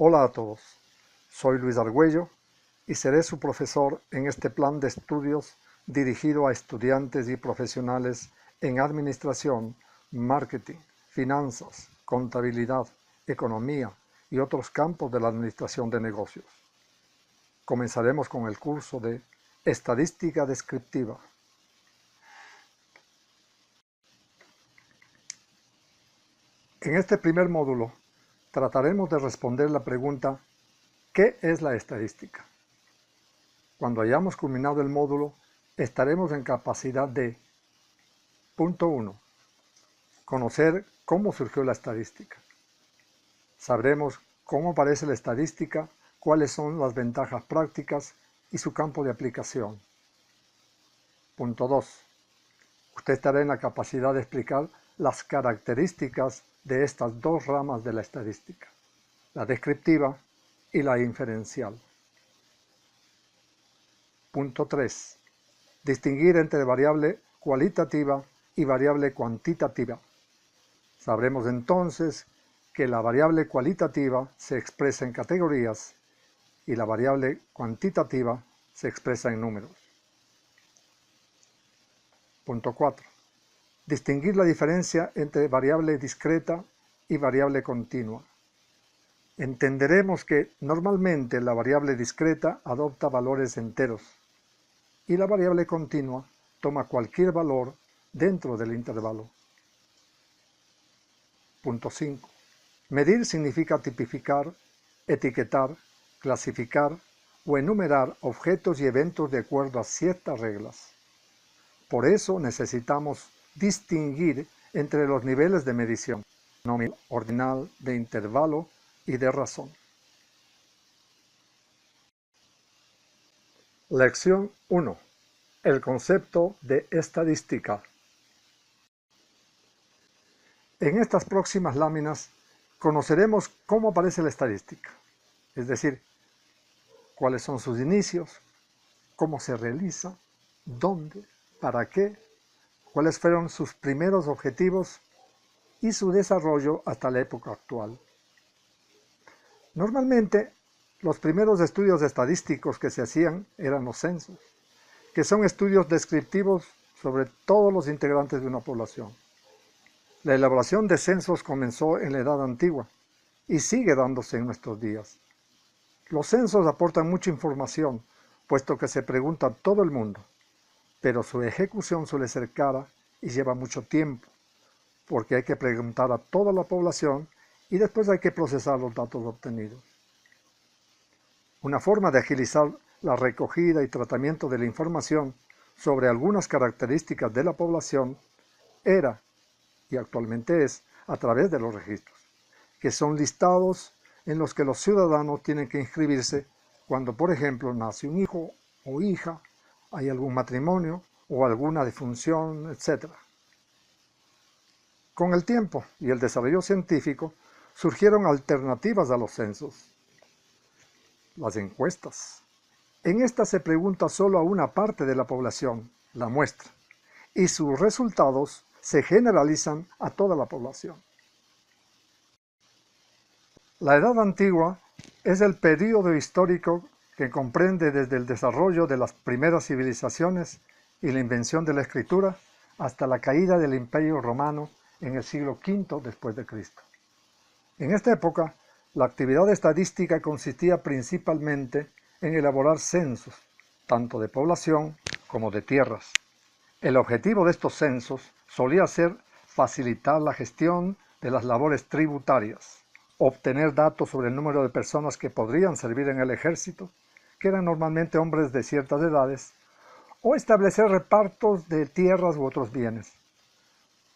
Hola a todos, soy Luis Argüello y seré su profesor en este plan de estudios dirigido a estudiantes y profesionales en administración, marketing, finanzas, contabilidad, economía y otros campos de la administración de negocios. Comenzaremos con el curso de Estadística Descriptiva. En este primer módulo trataremos de responder la pregunta ¿qué es la estadística? Cuando hayamos culminado el módulo, estaremos en capacidad de punto 1. Conocer cómo surgió la estadística. Sabremos cómo aparece la estadística, cuáles son las ventajas prácticas y su campo de aplicación. Punto 2. Usted estará en la capacidad de explicar las características de estas dos ramas de la estadística, la descriptiva y la inferencial. Punto 3. Distinguir entre variable cualitativa y variable cuantitativa. Sabremos entonces que la variable cualitativa se expresa en categorías y la variable cuantitativa se expresa en números. Punto 4. Distinguir la diferencia entre variable discreta y variable continua. Entenderemos que normalmente la variable discreta adopta valores enteros y la variable continua toma cualquier valor dentro del intervalo. Punto 5. Medir significa tipificar, etiquetar, clasificar o enumerar objetos y eventos de acuerdo a ciertas reglas. Por eso necesitamos distinguir entre los niveles de medición, nominal, ordinal, de intervalo y de razón. Lección 1. El concepto de estadística. En estas próximas láminas conoceremos cómo aparece la estadística, es decir, cuáles son sus inicios, cómo se realiza, dónde, para qué, cuáles fueron sus primeros objetivos y su desarrollo hasta la época actual. Normalmente, los primeros estudios estadísticos que se hacían eran los censos, que son estudios descriptivos sobre todos los integrantes de una población. La elaboración de censos comenzó en la Edad Antigua y sigue dándose en nuestros días. Los censos aportan mucha información, puesto que se pregunta a todo el mundo, pero su ejecución suele ser cara y lleva mucho tiempo, porque hay que preguntar a toda la población y después hay que procesar los datos obtenidos. Una forma de agilizar la recogida y tratamiento de la información sobre algunas características de la población era, y actualmente es, a través de los registros, que son listados en los que los ciudadanos tienen que inscribirse cuando, por ejemplo, nace un hijo o hija, hay algún matrimonio o alguna defunción, etc. Con el tiempo y el desarrollo científico surgieron alternativas a los censos. Las encuestas. En estas se pregunta solo a una parte de la población, la muestra, y sus resultados se generalizan a toda la población. La Edad Antigua es el período histórico que comprende desde el desarrollo de las primeras civilizaciones y la invención de la escritura hasta la caída del Imperio Romano en el siglo V después de Cristo. En esta época, la actividad estadística consistía principalmente en elaborar censos, tanto de población como de tierras. El objetivo de estos censos solía ser facilitar la gestión de las labores tributarias, obtener datos sobre el número de personas que podrían servir en el ejército, que eran normalmente hombres de ciertas edades, o establecer repartos de tierras u otros bienes.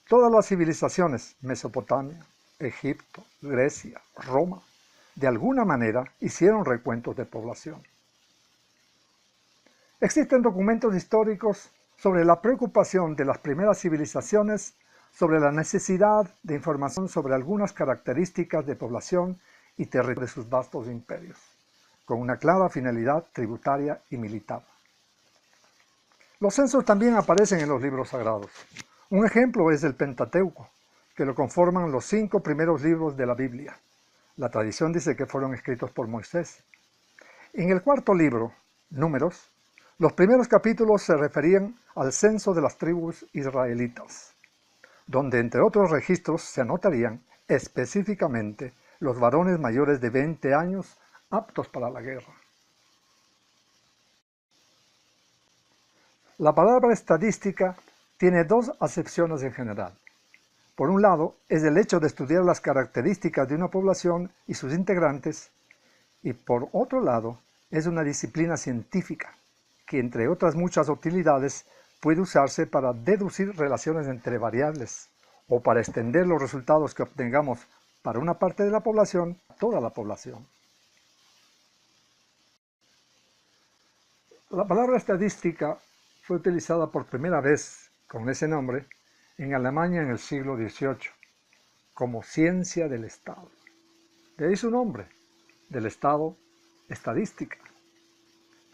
Todas las civilizaciones, Mesopotamia, Egipto, Grecia, Roma, de alguna manera hicieron recuentos de población. Existen documentos históricos sobre la preocupación de las primeras civilizaciones sobre la necesidad de información sobre algunas características de población y territorio de sus vastos imperios, con una clara finalidad tributaria y militar. Los censos también aparecen en los libros sagrados. Un ejemplo es el Pentateuco, que lo conforman los 5 primeros libros de la Biblia. La tradición dice que fueron escritos por Moisés. En el cuarto libro, Números, los primeros capítulos se referían al censo de las tribus israelitas, donde entre otros registros se anotarían específicamente los varones mayores de 20 años aptos para la guerra. La palabra estadística tiene dos acepciones en general. Por un lado, es el hecho de estudiar las características de una población y sus integrantes, y por otro lado, es una disciplina científica que, entre otras muchas utilidades, puede usarse para deducir relaciones entre variables o para extender los resultados que obtengamos para una parte de la población a toda la población. La palabra estadística fue utilizada por primera vez con ese nombre en Alemania en el siglo XVIII, como ciencia del Estado. De ahí su nombre, del Estado, estadística.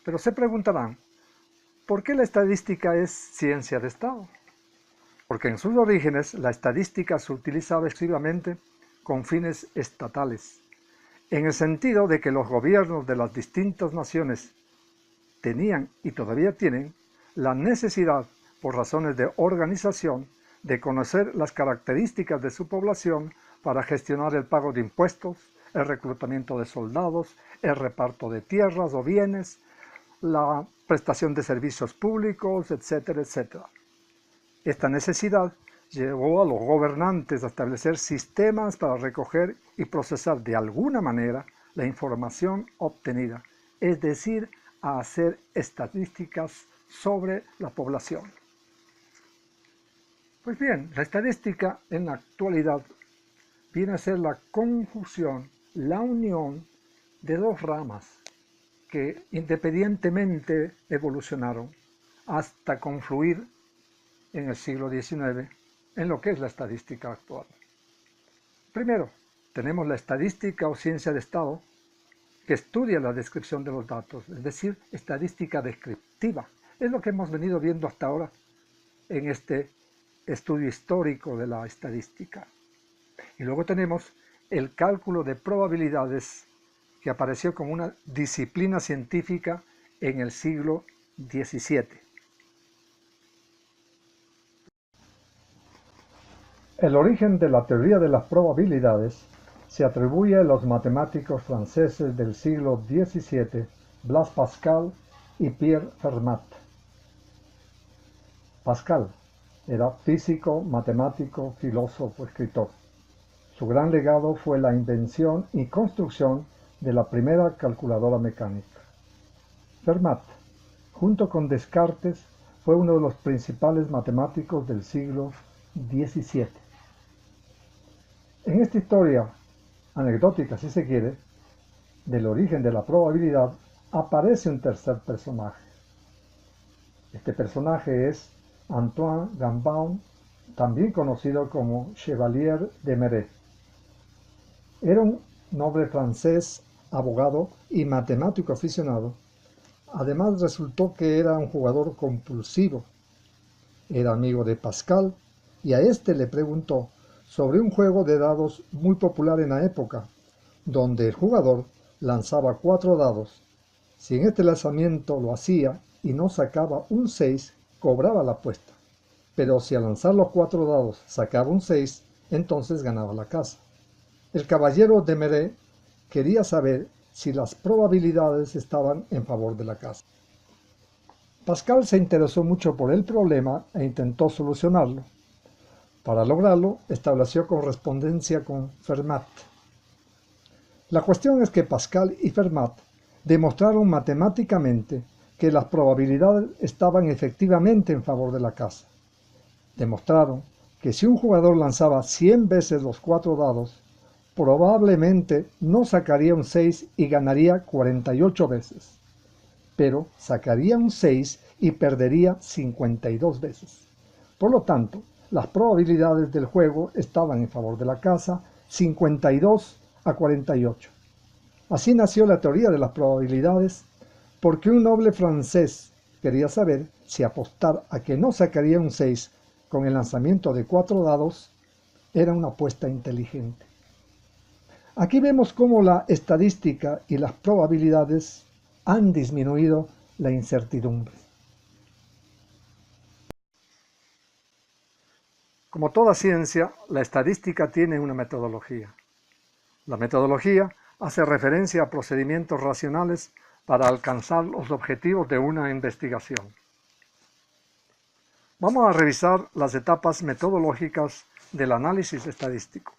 Pero se preguntarán, ¿por qué la estadística es ciencia de Estado? Porque en sus orígenes la estadística se utilizaba exclusivamente con fines estatales, en el sentido de que los gobiernos de las distintas naciones tenían y todavía tienen la necesidad, por razones de organización, de conocer las características de su población para gestionar el pago de impuestos, el reclutamiento de soldados, el reparto de tierras o bienes, la prestación de servicios públicos, etcétera, etcétera. Esta necesidad llevó a los gobernantes a establecer sistemas para recoger y procesar de alguna manera la información obtenida, es decir, a hacer estadísticas sobre la población. Pues bien, la estadística en la actualidad viene a ser la conjunción, la unión de dos ramas que independientemente evolucionaron hasta confluir en el siglo XIX en lo que es la estadística actual. Primero, tenemos la estadística o ciencia de Estado, que estudia la descripción de los datos, es decir, estadística descriptiva. Es lo que hemos venido viendo hasta ahora en este estudio histórico de la estadística. Y luego tenemos el cálculo de probabilidades, que apareció como una disciplina científica en el siglo XVII. El origen de la teoría de las probabilidades se atribuye a los matemáticos franceses del siglo XVII, Blaise Pascal y Pierre Fermat. Pascal era físico, matemático, filósofo, escritor. Su gran legado fue la invención y construcción de la primera calculadora mecánica. Fermat, junto con Descartes, fue uno de los principales matemáticos del siglo XVII. En esta historia, anecdótica si se quiere, del origen de la probabilidad, aparece un tercer personaje. Este personaje es Antoine Gambon, también conocido como Chevalier de Méret. Era un noble francés, abogado y matemático aficionado. Además resultó que era un jugador compulsivo. Era amigo de Pascal y a este le preguntó sobre un juego de dados muy popular en la época, donde el jugador lanzaba 4 dados. Si en este lanzamiento lo hacía y no sacaba un 6, cobraba la apuesta. Pero si al lanzar los 4 dados sacaba un 6, entonces ganaba la casa. El caballero de Méret quería saber si las probabilidades estaban en favor de la casa. Pascal se interesó mucho por el problema e intentó solucionarlo. Para lograrlo, estableció correspondencia con Fermat. La cuestión es que Pascal y Fermat demostraron matemáticamente que las probabilidades estaban efectivamente en favor de la casa. Demostraron que si un jugador lanzaba 100 veces los 4 dados, probablemente no sacaría un 6 y ganaría 48 veces, pero sacaría un 6 y perdería 52 veces. Por lo tanto, las probabilidades del juego estaban en favor de la casa, 52 a 48. Así nació la teoría de las probabilidades, porque un noble francés quería saber si apostar a que no sacaría un 6 con el lanzamiento de 4 dados era una apuesta inteligente. Aquí vemos cómo la estadística y las probabilidades han disminuido la incertidumbre. Como toda ciencia, la estadística tiene una metodología. La metodología hace referencia a procedimientos racionales para alcanzar los objetivos de una investigación. Vamos a revisar las etapas metodológicas del análisis estadístico.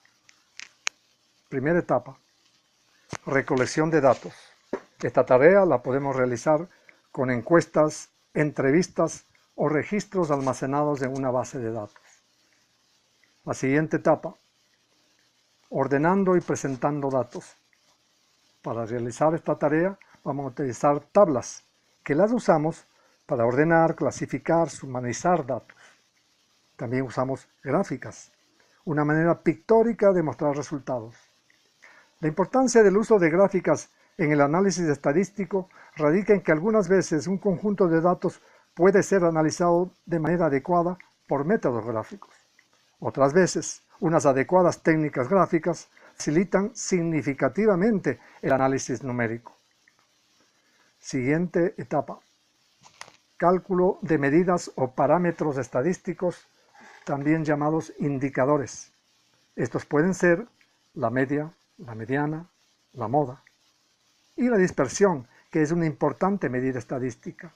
Primera etapa, recolección de datos. Esta tarea la podemos realizar con encuestas, entrevistas o registros almacenados en una base de datos. La siguiente etapa, ordenando y presentando datos. Para realizar esta tarea vamos a utilizar tablas, que las usamos para ordenar, clasificar, sumarizar datos. También usamos gráficas, una manera pictórica de mostrar resultados. La importancia del uso de gráficas en el análisis estadístico radica en que algunas veces un conjunto de datos puede ser analizado de manera adecuada por métodos gráficos. Otras veces, unas adecuadas técnicas gráficas facilitan significativamente el análisis numérico. Siguiente etapa. Cálculo de medidas o parámetros estadísticos, también llamados indicadores. Estos pueden ser la media, la mediana, la moda y la dispersión, que es una importante medida estadística.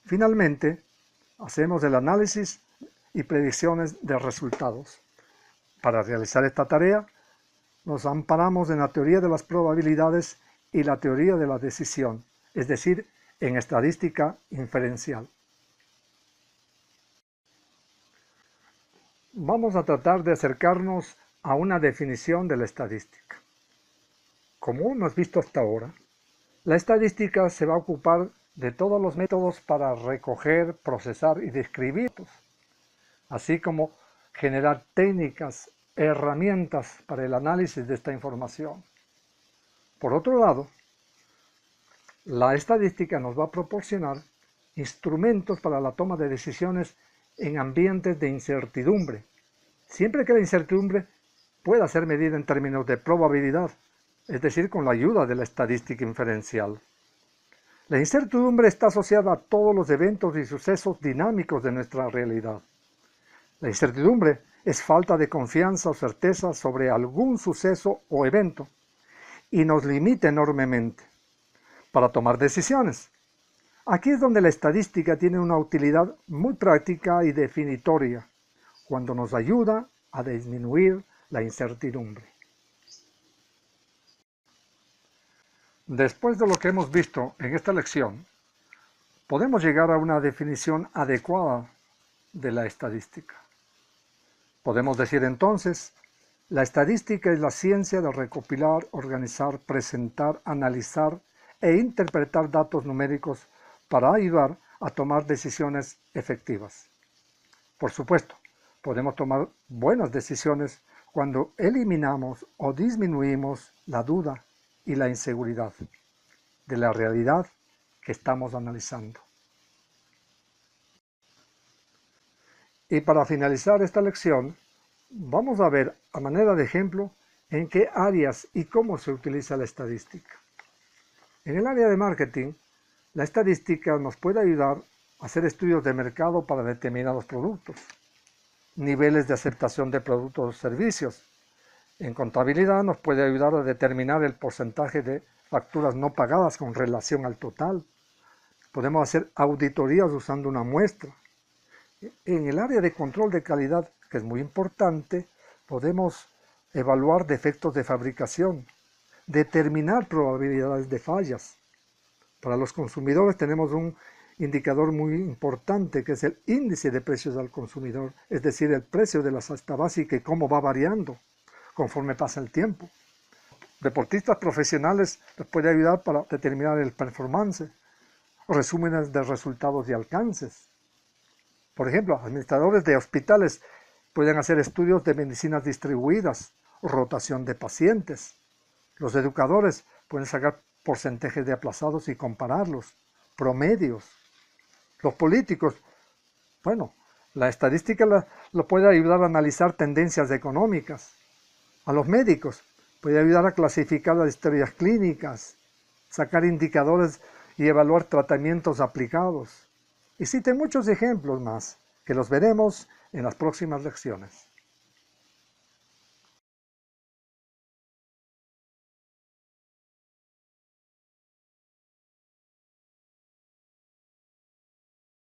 Finalmente, hacemos el análisis y predicciones de resultados. Para realizar esta tarea, nos amparamos en la teoría de las probabilidades y la teoría de la decisión, es decir, en estadística inferencial. Vamos a tratar de acercarnos a una definición de la estadística. Como hemos visto hasta ahora, la estadística se va a ocupar de todos los métodos para recoger, procesar y describir datos, así como generar técnicas, herramientas para el análisis de esta información. Por otro lado, la estadística nos va a proporcionar instrumentos para la toma de decisiones en ambientes de incertidumbre, siempre que la incertidumbre pueda ser medida en términos de probabilidad, es decir, con la ayuda de la estadística inferencial. La incertidumbre está asociada a todos los eventos y sucesos dinámicos de nuestra realidad. La incertidumbre es falta de confianza o certeza sobre algún suceso o evento y nos limita enormemente para tomar decisiones. Aquí es donde la estadística tiene una utilidad muy práctica y definitoria, cuando nos ayuda a disminuir la incertidumbre. Después de lo que hemos visto en esta lección, podemos llegar a una definición adecuada de la estadística. Podemos decir entonces, la estadística es la ciencia de recopilar, organizar, presentar, analizar e interpretar datos numéricos para ayudar a tomar decisiones efectivas. Por supuesto, podemos tomar buenas decisiones cuando eliminamos o disminuimos la duda y la inseguridad de la realidad que estamos analizando. Y para finalizar esta lección, vamos a ver a manera de ejemplo en qué áreas y cómo se utiliza la estadística. En el área de marketing, la estadística nos puede ayudar a hacer estudios de mercado para determinados productos, niveles de aceptación de productos o servicios. En contabilidad nos puede ayudar a determinar el porcentaje de facturas no pagadas con relación al total. Podemos hacer auditorías usando una muestra. En el área de control de calidad, que es muy importante, podemos evaluar defectos de fabricación, determinar probabilidades de fallas. Para los consumidores tenemos un indicador muy importante que es el índice de precios al consumidor, es decir, el precio de la cesta básica y cómo va variando conforme pasa el tiempo. Deportistas profesionales les puede ayudar para determinar el performance, resúmenes de resultados y alcances. Por ejemplo, administradores de hospitales pueden hacer estudios de medicinas distribuidas, rotación de pacientes. Los educadores pueden sacar porcentajes de aplazados y compararlos, promedios. Los políticos, la estadística lo puede ayudar a analizar tendencias económicas. A los médicos puede ayudar a clasificar las historias clínicas, sacar indicadores y evaluar tratamientos aplicados. Existen muchos ejemplos más, que los veremos en las próximas lecciones.